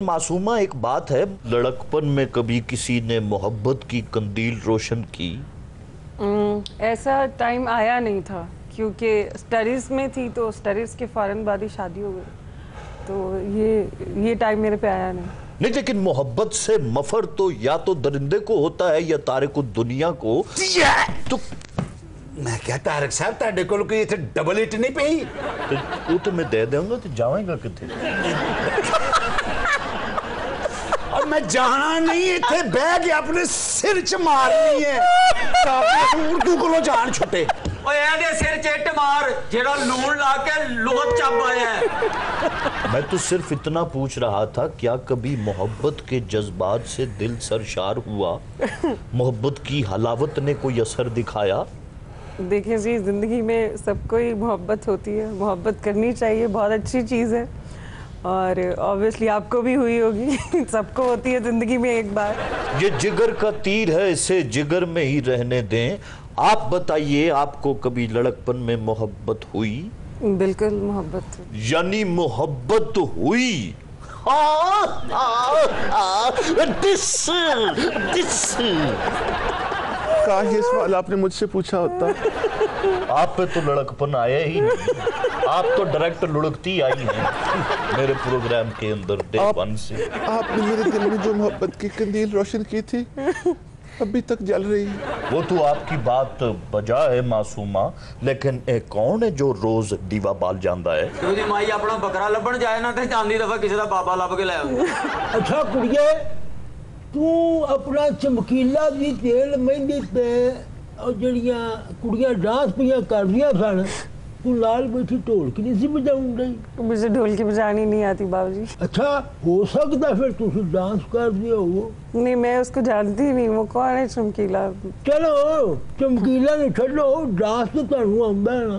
मासूमा, एक बात है, लड़कपन में कभी किसी ने मोहब्बत की कंदील रोशन की? ऐसा टाइम आया नहीं था क्योंकि स्टडीज़ में थी, तो स्टडीज़ के फ़ौरन बाद ही शादी हो गई, तो ये टाइम मेरे पे आया नहीं। लेकिन मोहब्बत से मफर तो या तो दरिंदे को होता है या तारे को दुनिया को। तो मैं क्या तारक साहब ताडे कोल कोई इथे डबल हिट नहीं पई? वो तो मैं दे दूंगा, तो जाएगा किथे? और मैं जाना नहीं, इथे बह के अपने सिर च मारनी है ताकि उर्दू कोलों जान छुटे। ओए ਇਹਦੇ ਸਿਰ 'ਚ ਇੱਟ ਮਾਰ ਜਿਹੜਾ लून ला के लुगत ਚੱਬ आया है। मैं तो सिर्फ इतना पूछ रहा था, क्या कभी मोहब्बत के जज्बात से दिल सरशार हुआ? मोहब्बत की हलावत ने कोई असर दिखाया? देखिए जी, ज़िंदगी में सबको ही मोहब्बत होती है, मोहब्बत करनी चाहिए, बहुत अच्छी चीज़ है और ऑब्वियसली आपको भी हुई होगी। सबको होती है ज़िंदगी में एक बार। ये जिगर का तीर है, इसे जिगर में ही रहने दें। आप बताइए, आपको कभी लड़कपन में मोहब्बत हुई? बिल्कुल मोहब्बत। यानी मोहब्बत हुई? काश ये सवाल आपने मुझसे पूछा होता। आप पे तो लड़कपन आया ही नहीं, आप तो डायरेक्ट लुढ़कती आई हैं मेरे प्रोग्राम के अंदर डे वन से। आपने मेरे दिल में जो मोहब्बत की कंदील रोशन की थी अभी तक जल रही है। वो तो आपकी बात बजा है मासूमा, लेकिन कौन है जो रोज दीवा बाल जाता है? ਉਹਦੀ ਮਾਈ ਆਪਣਾ ਬੱਕਰਾ ਲੱਭਣ ਜਾਏ ਨਾ ਤੇ ਜਾਂਦੀ ਦਫਾ ਕਿਸੇ ਦਾ ਬਾਬਾ ਲੱਭ ਕੇ ਲੈ ਆਉਂਦੀ। अच्छा कुड़िए, तू अपना चमकीला दी तेल मेहंदी ते और जड़ियां कुड़ियां डांस पियां कर रही सन, तू लाल बैठी ढोलकी नहीं सी बजाउं रही? मुझे ढोलकी बजानी नहीं आती बाबूजी। अच्छा हो सकता फिर तुसी डांस कर दिए हो? नहीं, मैं उसको जानती ही नहीं, वो कौन है चमकीला? चलो चमकीला नहीं छो, डांस तो तुहानू आंदा है ना।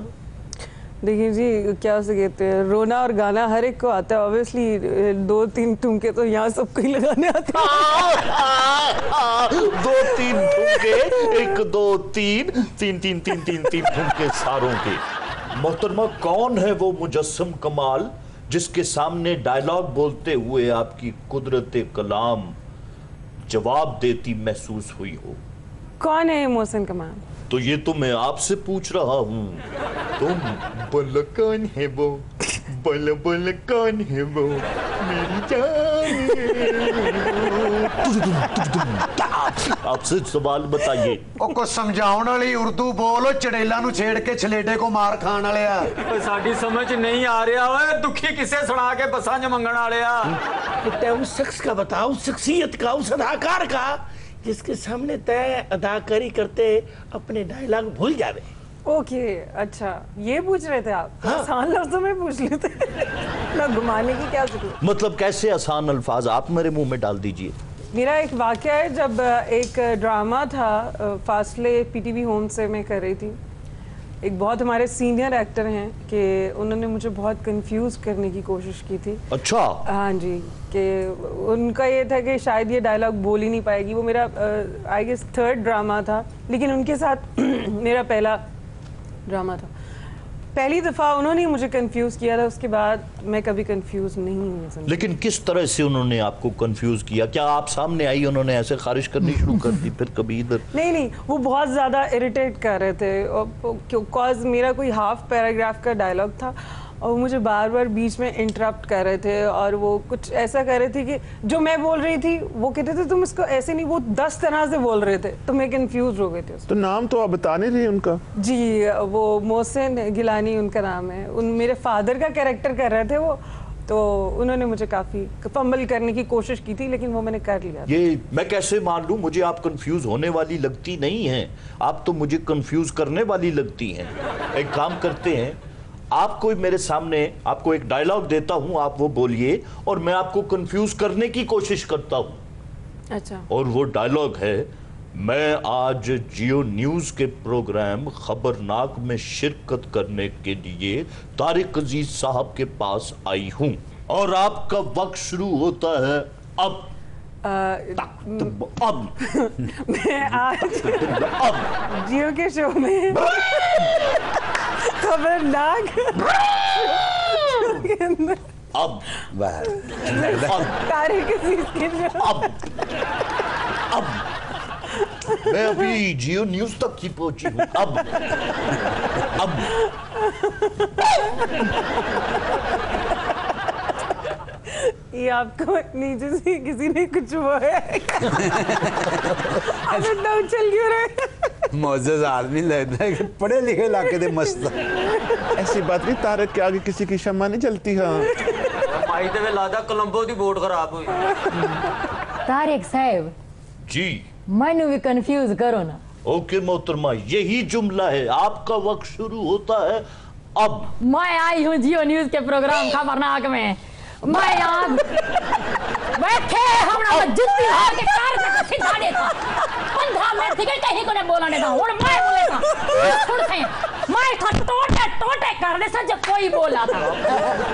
देखिए जी, क्या उसे कहते हैं, रोना और गाना हर एक को आता है ऑब्वियसली। 2-3 ठुमके तो यहाँ सबको ही लगाने आते हैं। 2-3 ठुमके, 1 2 3 3 3 3 3 3 ठुमके सारों के। मोहतरमा, कौन है वो मुजस्सम कमाल जिसके सामने डायलॉग बोलते हुए आपकी कुदरत कलाम जवाब देती महसूस हुई हो? कौन है मोहसिन कमाल? तो ये तो मैं आपसे पूछ रहा हूँ। तुम बोलो कौन है वो, बोलो बोलो कौन है वो मेरी जान। आपसे सवाल बताइए। ਉਹ ਕੋ ਸਮਝਾਉਣ ਵਾਲੀ ਉਰਦੂ ਬੋਲ, ਚੜੇਲਾਂ ਨੂੰ ਛੇੜ ਕੇ ਛਲੇਡੇ ਕੋ ਮਾਰ ਖਾਣ ਵਾਲੇ ਆ। ਓਏ ਸਾਡੀ ਸਮਝ 'ਚ नहीं आ रहा। ओए दुखी किसे सुना के बसां च मंगण वाले आ। तय उस शख्स का बताओ, उस शख्सियत का, उस अदाकार का जिसके सामने तय अदाकारी करते अपने डायलॉग भूल जावे। ओके, अच्छा ये पूछ रहे थे आप? हाँ? आसान लफ्जों में पूछ लेते ना, घुमाने की क्या जरूरत? मतलब कैसे आसान अल्फाज आप मेरे मुंह में डाल दीजिए। मेरा एक वाकया है, जब एक ड्रामा था फासले पीटीवी होम से मैं कर रही थी। एक बहुत हमारे सीनियर एक्टर हैं कि उन्होंने मुझे बहुत कंफ्यूज करने की कोशिश की थी। अच्छा। हाँ जी, कि उनका ये था कि शायद ये डायलॉग बोल ही नहीं पाएगी। वो मेरा आई गेस 3rd ड्रामा था, लेकिन उनके साथ मेरा पहला ड्रामा था। पहली दफ़ा उन्होंने मुझे कंफ्यूज किया था, उसके बाद मैं कभी कंफ्यूज नहीं हुई। लेकिन किस तरह से उन्होंने आपको कंफ्यूज किया? क्या आप सामने आई, उन्होंने ऐसे खारिज करनी शुरू कर दी, फिर कभी इधर? नहीं, वो बहुत ज़्यादा इरिटेट कर रहे थे कॉज मेरा कोई हाफ पैराग्राफ का डायलॉग था और मुझे बार बार बीच में इंटरप्ट कर रहे थे और वो कुछ ऐसा कर रहे थे कि जो मैं बोल रही थी वो कहते थे तुम इसको ऐसे नहीं, वो 10 तरह से बोल रहे थे, तो मैं कंफ्यूज हो गई थी। तो नाम तो आप बता नहीं रही उनका? जी, वो मोहसिन गिलानी उनका नाम है। उन मेरे फादर का कैरेक्टर कर रहे थे वो, तो उन्होंने मुझे काफ़ी फंबल करने की कोशिश की थी, लेकिन वो मैंने कर लिया। ये मैं कैसे मान लूं? मुझे आप कंफ्यूज होने वाली लगती नहीं हैं, आप तो मुझे कंफ्यूज करने वाली लगती हैं। एक काम करते हैं, आप कोई मेरे सामने आपको एक डायलॉग देता हूं, आप वो बोलिए और मैं आपको कंफ्यूज करने की कोशिश करता हूं। अच्छा। और वो डायलॉग है, मैं आज जियो न्यूज़ के प्रोग्राम खबरनाक में शिरकत करने के लिए तारिक अजीज साहब के पास आई हूं और आपका वक्त शुरू होता है अब। अब मैं आज जियो के शो में खबरनाक के अंदर अब वाह तारे किसी के अब मैं अभी जियो न्यूज तक ही पहुंची हूं। अब ये आपको नीचे से किसी ने कुछ वो है अब इतना उछल क्यों रहे? मोज़ेज़ आदमी लगता है कि पढ़े लिखे इलाके दे मस्त। ऐसी बात नहीं, तारक के आगे किसी की शम्मा नहीं जलती। हाँ माई ते वे लादा कोलंबो दी बोट खराब हुई। तारिक साहब जी मैनू भी कंफ्यूज करो ना। ओके मोहतरमा, यही जुमला है, आपका वक्त शुरू होता है अब। मैं आई हूँ जियो न्यूज के प्रोग्राम खबरनाक में। मैं यहाँ बैठे हमरा जुत्ती हार के कार तक सिधा देता 15 मिनट थी कहीं को ने बोला नहीं था और मैं बोलेगा सुन थे मैं था टोटे करने से जब कोई बोला था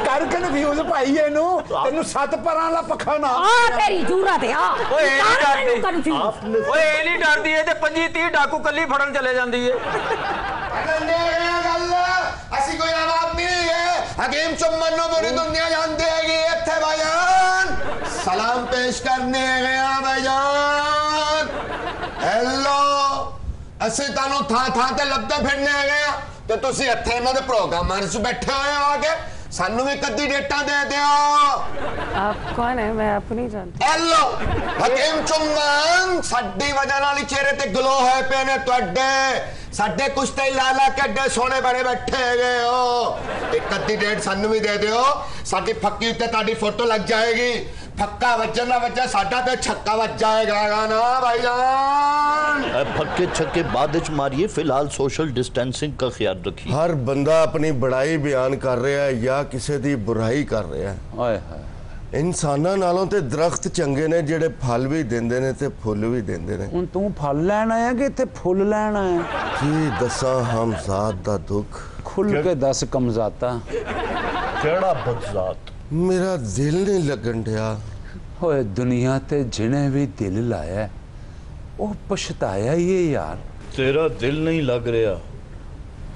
कर कन्फ्यूज पाई है नु तेनु सत परां वाला पखा ना आ तेरी जरूरत है आ ओए ए नहीं डरदी कंफ्यूज ओए ए नहीं डरदी है ते 25-30 डाकू कल्ली फड़न चले जांदी है। ਅਸੀਂ ਕੋਈ ਆਵਾਜ਼ ਨਹੀਂ ਹੈ हकीम चुम्बन ਨੂੰ पूरी दुनिया जानती है कि ਇੱਥੇ भाईजान सलाम पेश करने गया भाईजान। हेलो ਅਸੀਂ ਤੁਹਾਨੂੰ ਥਾਂ ਤੇ ਲੱਭਦੇ ਫਿਰਨੇ ਗਏ ਆ ਤੇ ਤੁਸੀਂ ਇੱਥੇ ਇਹਨਾਂ ਦੇ ਪ੍ਰੋਗਰਾਮਾਂ 'ਚ ਬੈਠੇ ਹੋਏ ਆ ਕੇ ਸਾਨੂੰ ਵੀ ਕਦੀ ਡੇਟਾਂ ਦੇ ਦਿਓ। आप कौन है? मैं आपको नहीं जानती। हेलो हकीम चुम्बन साडी वजह नाल ही चेहरे ते ग्लो होए पे ने तुहाडे साडे कुछ ते लाला के एडे सोने बने बैठे गए हो। एक कद्दी डेट सानू भी दे दियो साडी फक्की उत्ते ताडी फोटो लग जाएगी। फक्का वजन ना वजह साडा ते छक्का वज जाएगा ना भाईजान। फक्के छक्के बाद च मारिए, फिलहाल सोशल डिस्टेंसिंग का ख्याल रखिए। हर बंदा अपनी बड़ाई बयान कर रहा है या किसी दी बुराई कर रहा है। ओए हाय इंसानां नालों ते दरख्त चंगे ने जेड़े फल भी देंदे ने ते फुल भी देंदे ने। ਹੁਣ ਤੂੰ ਫਲ ਲੈਣ ਆਇਆ ਕਿ ਇੱਥੇ ਫੁੱਲ ਲੈਣ ਆਇਆ? की दसा हम जात दा दुख खुल के दस कमजाता केड़ा बदजात? मेरा दिल नहीं लगन दिया। होए दुनिया ते जिने भी दिल लाया वो पछताया ही है यार। तेरा दिल नहीं लग रहा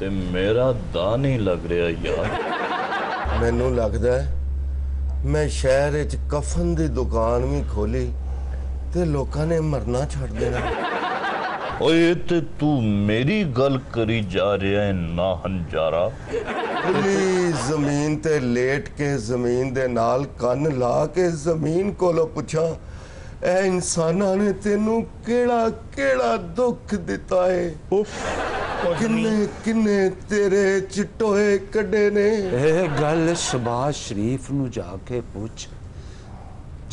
ते मेरा दा नहीं लग रहा यार। मैनू लगदा है मैं शहर विच कफन दी दुकान भी खोली ते लोकां ने मरना छड़ देना। ओए ते तू मेरी गल करी जा रहा है ना हंजारा। खुली जमीन ते लेट के जमीन दे नाल कन ला के जमीन कोलों पुछा ए इंसानां ने तेनू केड़ा केड़ा दुख दिता है। किन्ने किन्ने तेरे चिट्टोए कड्डे ने। ए गल शबाज शरीफ नू जाके पूछ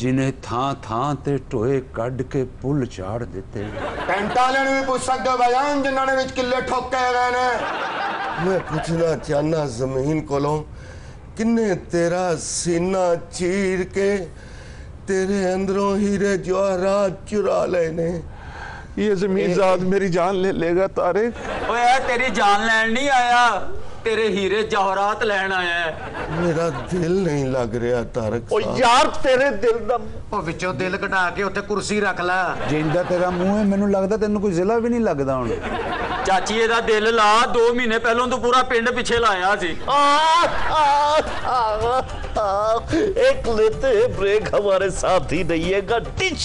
जिन्हें थां थां ते टोए कड के पुल चाड़ दिते। टेंट वाले भी पूछ सकते हो भाईजान जिन्होंने विच किले ठोके गए ने। मैं पूछना चाहना जमीन कोलों किन्ने तेरा सीना चीर के तेरे अंदरों हीरे जवाहरात चुरा लेने। ये जमीन जात मेरी जान ले लेगा तारिक। ओए ए तेरी जान लैन नहीं आया तेरे हीरे जवाहरात लैन आया है। मेरा दिल नहीं लग रहा तारक ओ साहब। यार तेरे दिल दा ओ विचों दिल कटा के उत्ते कुर्सी रख ला। जिंदा तेरा मुंह है मैनू लगदा तेनू कोई जिला भी नहीं लगदा हुण। चाचीए दा दिल ला 2 महीने पहलों तो पूरा पिंड पीछे लाया सी। एक लेते ब्रेक हमारे साथ ही रहिएगा। टिच